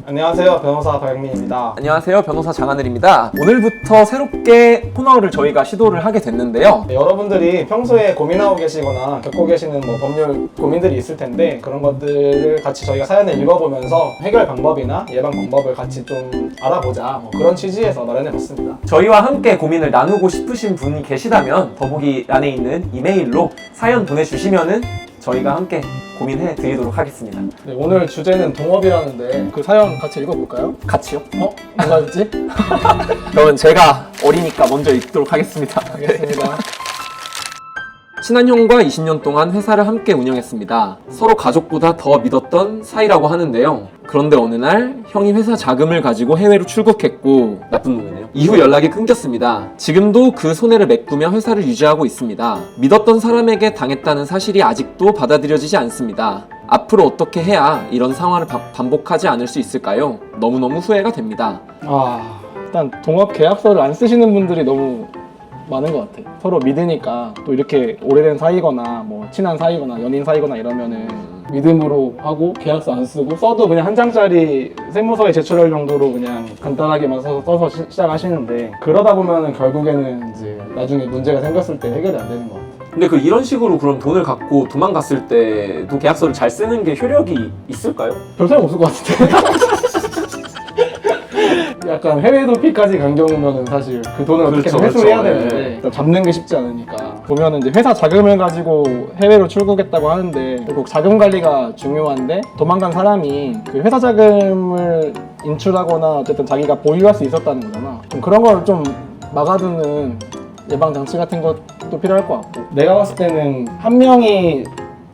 안녕하세요, 변호사 박영민입니다. 안녕하세요, 변호사 장하늘입니다. 오늘부터 새롭게 코너를 저희가 시도를 하게 됐는데요. 네, 여러분들이 평소에 고민하고 계시거나 겪고 계시는 법률 고민들이 있을 텐데 그런 것들을 같이 저희가 사연을 읽어보면서 해결 방법이나 예방 방법을 같이 좀 알아보자, 그런 취지에서 마련해봤습니다. 저희와 함께 고민을 나누고 싶으신 분이 계시다면 더보기 안에 있는 이메일로 사연 보내주시면은 저희가 함께 고민해 드리도록 하겠습니다. 네, 오늘 주제는 동업이라는데 그 사연 같이 읽어볼까요? 같이요? 뭐가 있지? 그러면 제가 어리니까 먼저 읽도록 하겠습니다. 알겠습니다. 친한 형과 20년 동안 회사를 함께 운영했습니다. 서로 가족보다 더 믿었던 사이라고 하는데요. 그런데 어느 날 형이 회사 자금을 가지고 해외로 출국했고, 나쁜 놈이네요. 이후 연락이 끊겼습니다. 지금도 그 손해를 메꾸며 회사를 유지하고 있습니다. 믿었던 사람에게 당했다는 사실이 아직도 받아들여지지 않습니다. 앞으로 어떻게 해야 이런 상황을 반복하지 않을 수 있을까요? 너무너무 후회가 됩니다. 일단 동업 계약서를 안 쓰시는 분들이 너무 많은 것 같아. 서로 믿으니까 또 이렇게 오래된 사이거나 뭐 친한 사이거나 연인 사이거나 이러면은 믿음으로 하고 계약서 안 쓰고 써도 그냥 한 장짜리 세무서에 제출할 정도로 그냥 간단하게만 써서 시작하시는데 그러다 보면은 결국에는 이제 나중에 문제가 생겼을 때 해결이 안 되는 것 같아. 근데 이런 식으로 그런 돈을 갖고 도망갔을 때도 계약서를 잘 쓰는 게 효력이 있을까요? 별 소용 없을 것 같은데. 약간 해외 도피까지 간 경우면은 사실 그 돈을 어떻게 회수해야 되는데 일단 잡는 게 쉽지 않으니까 보면은 이제 회사 자금을 가지고 해외로 출국했다고 하는데 결국 자금 관리가 중요한데 도망간 사람이 그 회사 자금을 인출하거나 어쨌든 자기가 보유할 수 있었다는 거잖아. 좀 그런 걸 좀 막아두는 예방 장치 같은 것도 필요할 것 같고, 내가 봤을 때는 한 명이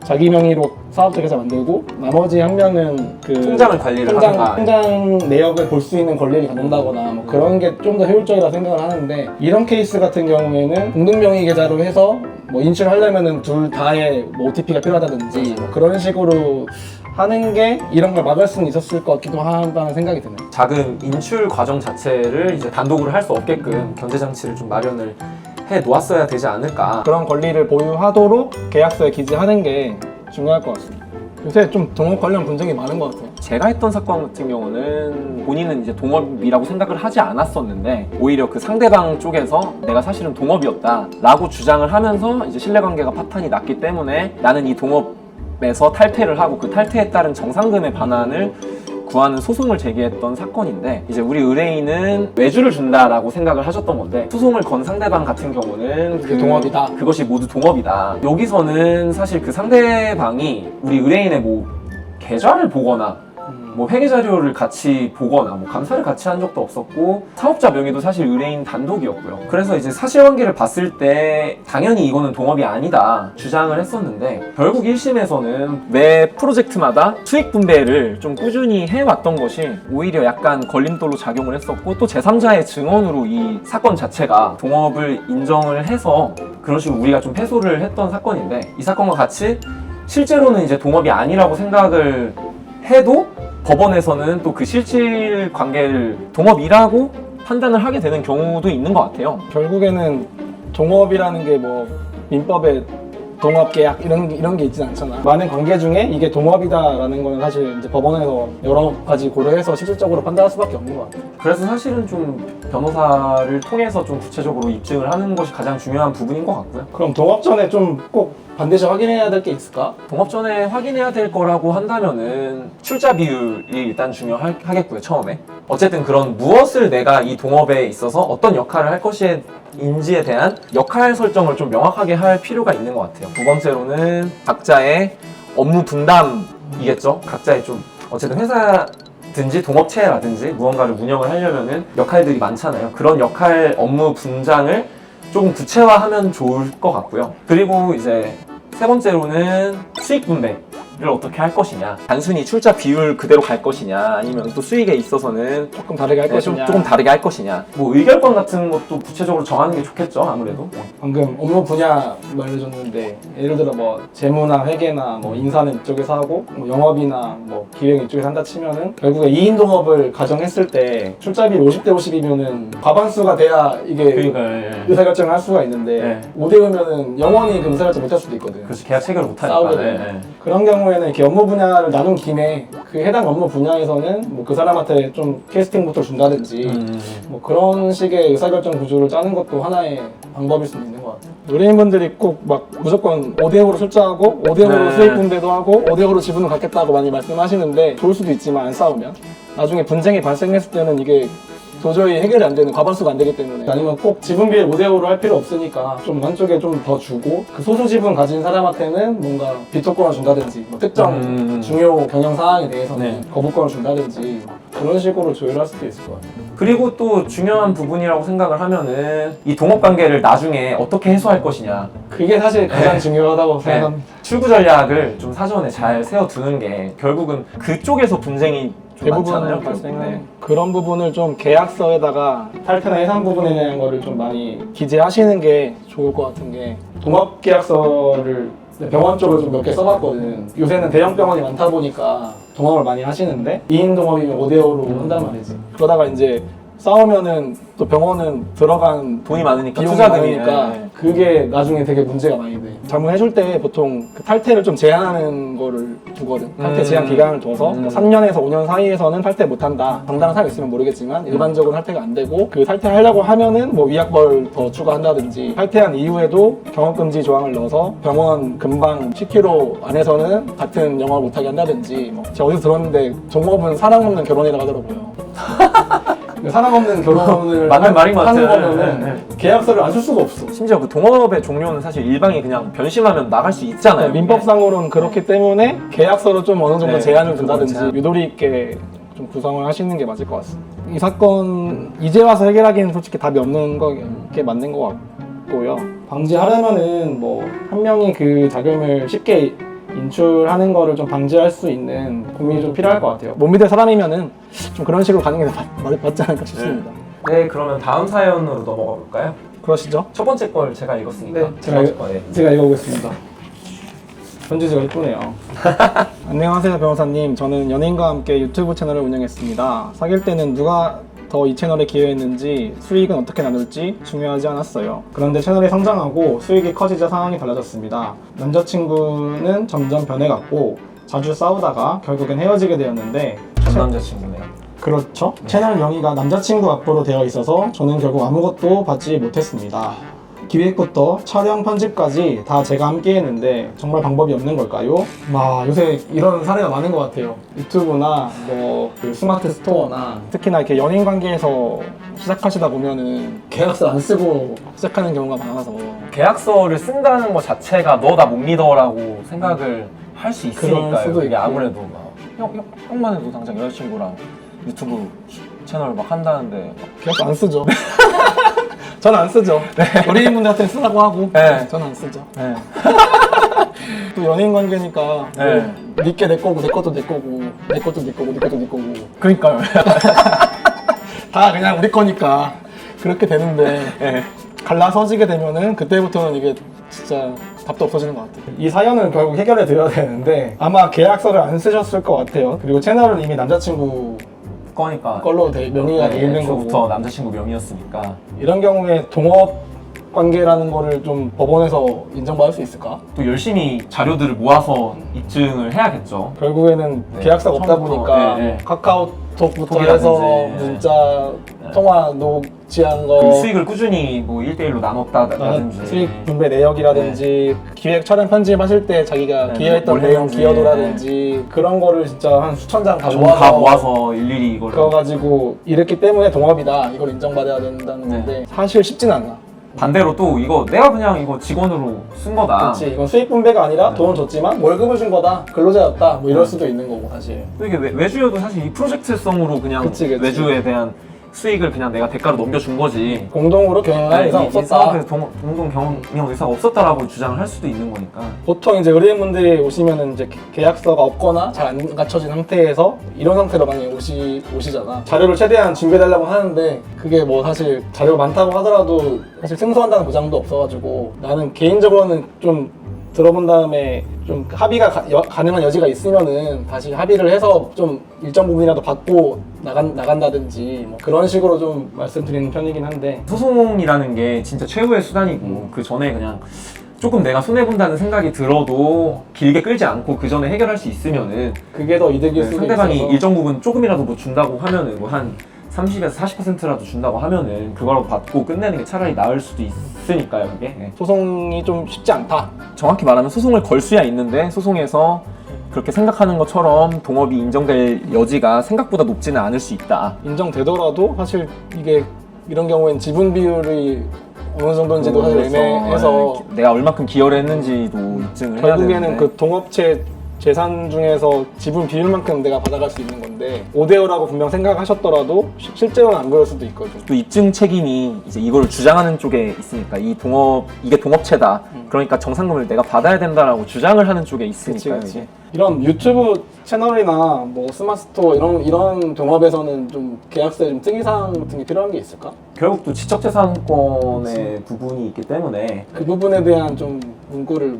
자기 명의로 사업자 계좌 만들고 나머지 한 명은 그 통장을 관리를 하던가, 통장 내역을 볼 수 있는 권리를 갖는다거나 뭐 그런 게 좀 더 효율적이라 생각을 하는데, 이런 케이스 같은 경우에는 공동 명의 계좌로 해서 뭐 인출하려면은 둘 다의 뭐 OTP가 필요하다든지 뭐 그런 식으로 하는 게 이런 걸 막을 수는 있었을 것 같기도 한다는 생각이 드네요. 자금 인출 과정 자체를 이제 단독으로 할 수 없게끔 견제 장치를 좀 마련을 해 놓았어야 되지 않을까. 그런 권리를 보유하도록 계약서에 기재하는 게 중요할 것 같습니다. 요새 좀 동업 관련 분쟁이 많은 것 같아요. 제가 했던 사건 같은 경우는 본인은 이제 동업이라고 생각을 하지 않았었는데 오히려 그 상대방 쪽에서 내가 사실은 동업이었다 라고 주장을 하면서 이제 신뢰관계가 파탄이 났기 때문에 나는 이 동업에서 탈퇴를 하고 그 탈퇴에 따른 정상금의 반환을 구하는 소송을 제기했던 사건인데, 이제 우리 의뢰인은 외주를 준다라고 생각을 하셨던 건데 소송을 건 상대방 같은 경우는 그게 동업이다. 그것이 모두 동업이다. 여기서는 사실 그 상대방이 우리 의뢰인의 뭐 계좌를 보거나 뭐 회계 자료를 같이 보거나 뭐 감사를 같이 한 적도 없었고 사업자 명의도 사실 의뢰인 단독이었고요. 그래서 이제 사실관계를 봤을 때 당연히 이거는 동업이 아니다 주장을 했었는데, 결국 1심에서는 매 프로젝트마다 수익 분배를 좀 꾸준히 해왔던 것이 오히려 약간 걸림돌로 작용을 했었고, 또 제3자의 증언으로 이 사건 자체가 동업을 인정을 해서 그런 식으로 우리가 좀 패소를 했던 사건인데, 이 사건과 같이 실제로는 이제 동업이 아니라고 생각을 해도 법원에서는 또 그 실질 관계를 동업이라고 판단을 하게 되는 경우도 있는 것 같아요. 결국에는 동업이라는 게 뭐 민법에 동업계약 이런 게 있진 않잖아. 많은 관계 중에 이게 동업이다라는 거는 사실 이제 법원에서 여러 가지 고려해서 실질적으로 판단할 수밖에 없는 것 같아. 그래서 사실은 좀 변호사를 통해서 좀 구체적으로 입증을 하는 것이 가장 중요한 부분인 것 같고요. 그럼 동업 전에 좀 꼭 반드시 확인해야 될 게 있을까? 동업 전에 확인해야 될 거라고 한다면은 출자 비율이 일단 중요하겠고요, 처음에. 어쨌든 그런 무엇을 내가 이 동업에 있어서 어떤 역할을 할 것인지에 대한 역할 설정을 좀 명확하게 할 필요가 있는 것 같아요. 두 번째로는 각자의 업무 분담이겠죠. 각자의 좀 어쨌든 회사든지 동업체라든지 무언가를 운영을 하려면은 역할들이 많잖아요. 그런 역할 업무 분장을 조금 구체화하면 좋을 것 같고요. 그리고 이제 세 번째로는 수익 분배를 어떻게 할 것이냐, 단순히 출자 비율 그대로 갈 것이냐, 아니면 또 수익에 있어서는 조금 다르게 할 것이냐. 조금 다르게 할 것이냐, 뭐 의결권 같은 것도 구체적으로 정하는 게 좋겠죠, 아무래도. 방금 업무 분야 말해줬는데 예를 들어 뭐 재무나 회계나 뭐 인사는 이쪽에서 하고 뭐 영업이나 뭐 기획 이쪽에서 한다 치면은 결국에 2인 동업을 가정했을 때 출자비율 50대 50이면은 과반수가 돼야 이게 그러니까 의사결정을 할 수가 있는데 5대 5면은 영원히 그 의사결정 못 할 수도 있거든. 그래서 계약 체결을 못하니까. 싸우게 되면. 그런 경우 경우에는 이렇게 업무 분야를 나눈 김에 그 해당 업무 분야에서는 뭐 그 사람한테 좀 캐스팅부터 준다든지 뭐 그런 식의 의사결정 구조를 짜는 것도 하나의 방법일 수는 있는 것 같아요. 의뢰인분들이 꼭 막 무조건 5대5로 출자하고 5대5로 수익 분배도 하고 5대5로 지분을 갖겠다고 많이 말씀하시는데 좋을 수도 있지만 안 싸우면 나중에 분쟁이 발생했을 때는 이게 도저히 해결이 안 되는, 과반수가 안 되기 때문에 아니면 꼭 지분비를 5대5로 할 필요 없으니까 좀 한쪽에 좀 더 주고 그 소수 지분 가진 사람한테는 뭔가 비토권을 준다든지 뭐 특정 중요 경영 사항에 대해서는 거부권을 준다든지 그런 식으로 조율할 수도 있을 것 같아요. 그리고 또 중요한 부분이라고 생각을 하면은 이 동업관계를 나중에 어떻게 해소할 것이냐, 그게 사실 가장 중요하다고 생각합니다. 출구 전략을 좀 사전에 잘 세워두는 게 결국은 그쪽에서 분쟁이 좀 많잖아요. 대부분 발생하는 그런 부분을 좀 계약서에다가 탈퇴나 해상 부분에 대한 거를 좀 많이 기재하시는 게 좋을 것 같은 게 동업 계약서를 병원 쪽으로 좀 몇 개 써봤거든. 요새는 대형 병원이 많다 보니까 동업을 많이 하시는데 2인 동업이면 5대5로 한단 말이지. 그러다가 이제 싸우면은 또 병원은 들어간 돈이 많으니까 비용이 투자금이 많으니까 그게 나중에 되게 문제가 많이 돼. 자문해줄 때 보통 그 탈퇴를 좀 제한하는 거를 두거든. 탈퇴 제한 기간을 둬서 뭐 3년에서 5년 사이에서는 탈퇴 못한다. 당당한 사람이 있으면 모르겠지만 일반적으로 탈퇴가 안 되고 그 탈퇴하려고 하면은 뭐 위약벌 더 추가한다든지 탈퇴한 이후에도 경업금지 조항을 넣어서 병원 근방 10km 안에서는 같은 영업을 못하게 한다든지 뭐 제가 어디서 들었는데 종업은 사랑 없는 결혼이라고 하더라고요. 사람 없는 결혼을 맞는 말인 것 하는 같아요. 거면은 계약서를 안 쓸 수가 없어. 심지어 그 동업의 종료는 사실 일방이 그냥 변심하면 나갈 수 있잖아요. 민법상으로는 그렇기 때문에 계약서를 좀 어느 정도 네, 제한을 그건 둔다든지 제한. 유도리 있게 좀 구성을 하시는 게 맞을 것 같습니다. 이 사건 이제 와서 해결하기는 솔직히 답이 없는 게 맞는 것 같고요. 방지하려면은 뭐 한 명이 그 자금을 쉽게 인출하는 거를 좀 방지할 수 있는 고민이 좀 필요할 것 같아요. 못 믿을 사람이면은 좀 그런 식으로 가는 게 맞지 않을까 싶습니다. 네, 그러면 다음 사연으로 넘어가 볼까요? 그러시죠? 첫 번째 걸 제가 읽었으니까. 네, 두 번째 거, 네. 제가 읽어보겠습니다. 편지지가 예쁘네요. 안녕하세요 변호사님. 저는 연예인과 함께 유튜브 채널을 운영했습니다. 사귈 때는 누가 더 이 채널에 기여했는지 수익은 어떻게 나눌지 중요하지 않았어요. 그런데 채널이 성장하고 수익이 커지자 상황이 달라졌습니다. 남자친구는 점점 변해갔고 자주 싸우다가 결국엔 헤어지게 되었는데 전 남자친구네요. 그렇죠. 채널 명의가 남자친구 앞으로 되어 있어서 저는 결국 아무것도 받지 못했습니다. 기획부터 촬영 편집까지 다 제가 함께 했는데 정말 방법이 없는 걸까요? 요새 이런 사례가 많은 것 같아요. 유튜브나 그 스마트 스토어나 특히나 이렇게 연인 관계에서 시작하시다 보면은 계약서 안 쓰고 시작하는 경우가 많아서 계약서를 쓴다는 것 자체가 너 나 못 믿어라고 생각을 할 수 그럴 있으니까요. 수도 이게 있고. 아무래도 형만 해도 당장 여자친구랑 유튜브 채널 막 한다는데 계약서 안 쓰죠. 저는 안 쓰죠. 연예인분들한테 쓰라고 하고 저는 안 쓰죠. 또 연예인 관계니까 니께 내 거고 내 것도 내 거고 내 것도 내 거고 내 것도 내 거고 그러니까요. 다 그냥 우리 거니까 그렇게 되는데 갈라서지게 되면은 그때부터는 이게 진짜 답도 없어지는 것 같아요. 이 사연을 결국 해결해 드려야 되는데 아마 계약서를 안 쓰셨을 것 같아요. 그리고 채널은 이미 남자친구 거니까 걸로 명의가 돼 있는 애초부터 거고 남자친구 명의였으니까 이런 경우에 동업 관계라는 거를 좀 법원에서 인정받을 수 있을까? 또 열심히 자료들을 모아서 입증을 해야겠죠. 결국에는 계약서가 없다 처음부터, 보니까 카카오톡부터 톡이라든지, 해서 문자 통화 녹취한 거 그 수익을 꾸준히 뭐 1대1로 나눴다든지 수익 분배 내역이라든지 기획 촬영 편집하실 때 자기가 기여했던 뭘 내용 했는지, 기여도라든지 그런 거를 진짜 한 수천 장 다 다 모아서 일일이 이걸 그거 가지고 이랬기 때문에 동업이다 이걸 인정받아야 된다는 건데 사실 쉽진 않아. 반대로 또 이거 내가 그냥 이거 직원으로 쓴 거다. 그렇지 이건 수익 분배가 아니라 돈을 줬지만 월급을 준 거다 근로자였다 뭐 이럴 수도 있는 거고 사실. 또 이게 외주여도 사실 이 프로젝트성으로 그냥 그치. 외주에 대한 수익을 그냥 내가 대가로 넘겨준 거지. 공동으로 경영할 의사 없었다. 공동 경영 의사가 없었다라고 주장을 할 수도 있는 거니까. 보통 이제 의뢰인분들이 오시면은 이제 계약서가 없거나 잘 안 갖춰진 상태에서 이런 상태로 많이 오시잖아. 자료를 최대한 준비해달라고 하는데 그게 뭐 사실 자료가 많다고 하더라도 사실 승소한다는 보장도 없어가지고 나는 개인적으로는 좀 들어본 다음에 좀 합의가 가능한 여지가 있으면은 다시 합의를 해서 좀 일정 부분이라도 받고 나간다든지 뭐 그런 식으로 좀 말씀드리는 편이긴 한데 소송이라는 게 진짜 최후의 수단이고 그 전에 그냥 조금 내가 손해본다는 생각이 들어도 길게 끌지 않고 그 전에 해결할 수 있으면은 그게 더 이득일 수도 상대방이 있어서. 일정 부분 조금이라도 뭐 준다고 하면은 뭐 한 30에서 40%라도 준다고 하면은 그거라도 받고 끝내는 게 차라리 나을 수도 있으니까요, 그게. 네. 소송이 좀 쉽지 않다. 정확히 말하면 소송을 걸 수야 있는데 소송에서 그렇게 생각하는 것처럼 동업이 인정될 여지가 생각보다 높지는 않을 수 있다. 인정되더라도 사실 이게 이런 경우엔 지분 비율이 어느 정도인지도 사실 애매해서 내가 얼마큼 기여를 했는지도 입증을 해야 되는데 결국에는 그 동업체 재산 중에서 지분 비율만큼 내가 받아갈 수 있는 건데 5대5라고 분명 생각하셨더라도 실제로는 안 그럴 수도 있거든. 또 입증 책임이 이제 이걸 주장하는 쪽에 있으니까 이게 동업체다. 그러니까 정상금을 내가 받아야 된다라고 주장을 하는 쪽에 있으니까요. 그치. 이게. 이런 유튜브 채널이나 뭐 스마트스토어 이런 동업에서는 좀 계약서에 좀 특이사항 같은 게 필요한 게 있을까? 결국 또 지적재산권의 부분이 있기 때문에 그 부분에 대한 좀 문구를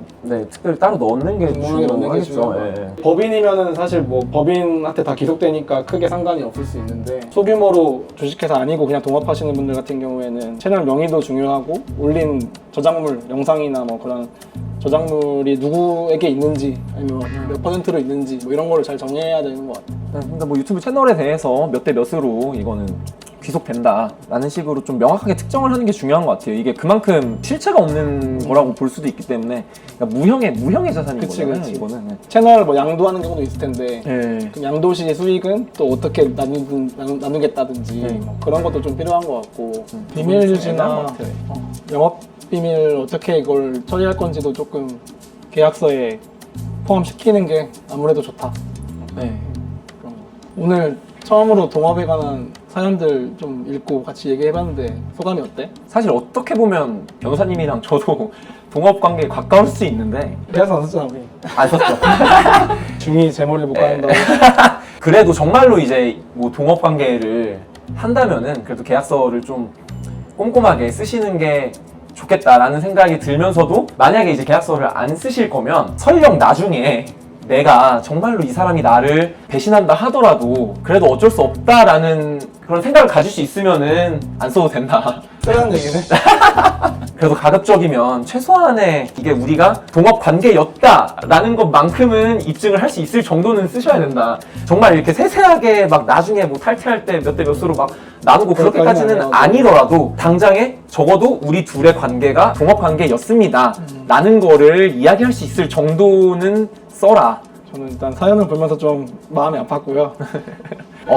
특별히 따로 넣는 게 분명하게 넣는 게 중요하겠죠. 중요하죠. 예. 법인이면은 사실 뭐 법인한테 다 기속되니까 크게 상관이 없을 수 있는데 소규모로 주식회사 아니고 그냥 동업하시는 분들 같은 경우에는 채널 명의도 중요하고 올린 저작물 영상이나 뭐 그런 저작물이 누구에게 있는지 아니면 몇 퍼센트로 있는지 뭐 이런 거를 잘 정해야 되는 것 같아요. 근데 뭐 유튜브 채널에 대해서 몇 대 몇으로 이거는 귀속된다 라는 식으로 좀 명확하게 특정을 하는 게 중요한 것 같아요. 이게 그만큼 실체가 없는 거라고 볼 수도 있기 때문에 그러니까 무형의 자산인 그치, 거잖아요. 그치. 이거는. 네. 채널 뭐 양도하는 경우도 있을 텐데 예. 그럼 양도 시 수익은 또 어떻게 나누겠다든지 뭐 그런 것도 좀 필요한 것 같고 비밀 애매한 유지나 것 같아요. 영업 비밀 어떻게 이걸 처리할 건지도 조금 계약서에 포함시키는 게 아무래도 좋다. 네. 그런 거. 오늘 처음으로 동업에 관한 사연들 좀 읽고 같이 얘기해봤는데 소감이 어때? 사실 어떻게 보면 변호사님이랑 저도 동업 관계에 가까울 수 있는데 계약서 안 썼잖아 우리. 안 썼죠. 중이 제 머리를 못 가는다고. 그래도 정말로 이제 뭐 동업 관계를 한다면은 그래도 계약서를 좀 꼼꼼하게 쓰시는 게 좋겠다라는 생각이 들면서도 만약에 이제 계약서를 안 쓰실 거면 설령 나중에 내가 정말로 이 사람이 나를 배신한다 하더라도 그래도 어쩔 수 없다라는 그런 생각을 가질 수 있으면은 안 써도 된다. 쓰라는 얘기네. 그래도 가급적이면 최소한의 이게 우리가 동업 관계였다라는 것만큼은 입증을 할 수 있을 정도는 쓰셔야 된다. 정말 이렇게 세세하게 막 나중에 뭐 탈퇴할 때 몇 대 몇으로 막 나누고 그렇게까지는 아니더라도 당장에 적어도 우리 둘의 관계가 동업 관계였습니다. 라는 거를 이야기할 수 있을 정도는 써라. 저는 일단 사연을 보면서 좀 마음이 아팠고요.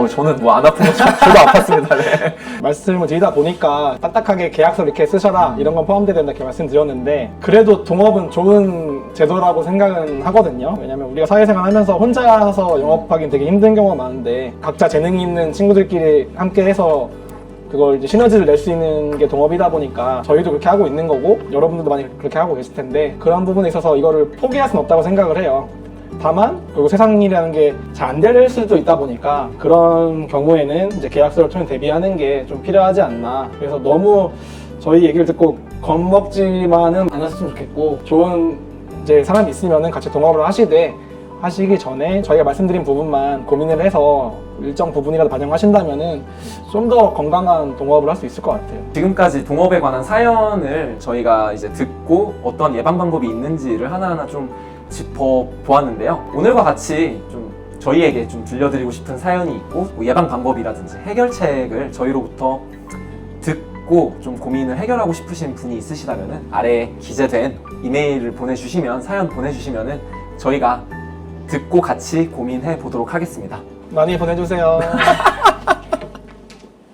저는 뭐 안 아픈 거 저도 아팠습니다. 네. 말씀을 드리다 보니까 딱딱하게 계약서를 이렇게 쓰셔라 이런 건 포함되야 된다 이렇게 말씀드렸는데 그래도 동업은 좋은 제도라고 생각은 하거든요. 왜냐면 우리가 사회생활 하면서 혼자서 영업하기는 되게 힘든 경우가 많은데 각자 재능이 있는 친구들끼리 함께 해서 그걸 이제 시너지를 낼 수 있는 게 동업이다 보니까 저희도 그렇게 하고 있는 거고 여러분들도 많이 그렇게 하고 계실 텐데 그런 부분에 있어서 이거를 포기할 수는 없다고 생각을 해요. 다만 그리고 세상이라는 게 잘 안 될 수도 있다 보니까 그런 경우에는 이제 계약서를 통해 대비하는 게 좀 필요하지 않나. 그래서 너무 저희 얘기를 듣고 겁먹지만은 않았으면 좋겠고 좋은 이제 사람이 있으면은 같이 동업을 하시기 전에 저희가 말씀드린 부분만 고민을 해서 일정 부분이라도 반영하신다면은 좀 더 건강한 동업을 할 수 있을 것 같아요. 지금까지 동업에 관한 사연을 저희가 이제 듣고 어떤 예방 방법이 있는지를 하나하나 좀 짚어보았는데요. 오늘과 같이 좀 저희에게 좀 들려드리고 싶은 사연이 있고 뭐 예방 방법이라든지 해결책을 저희로부터 듣고 좀 고민을 해결하고 싶으신 분이 있으시다면 아래에 기재된 이메일을 보내주시면 사연 보내주시면 저희가 듣고 같이 고민해 보도록 하겠습니다. 많이 보내주세요.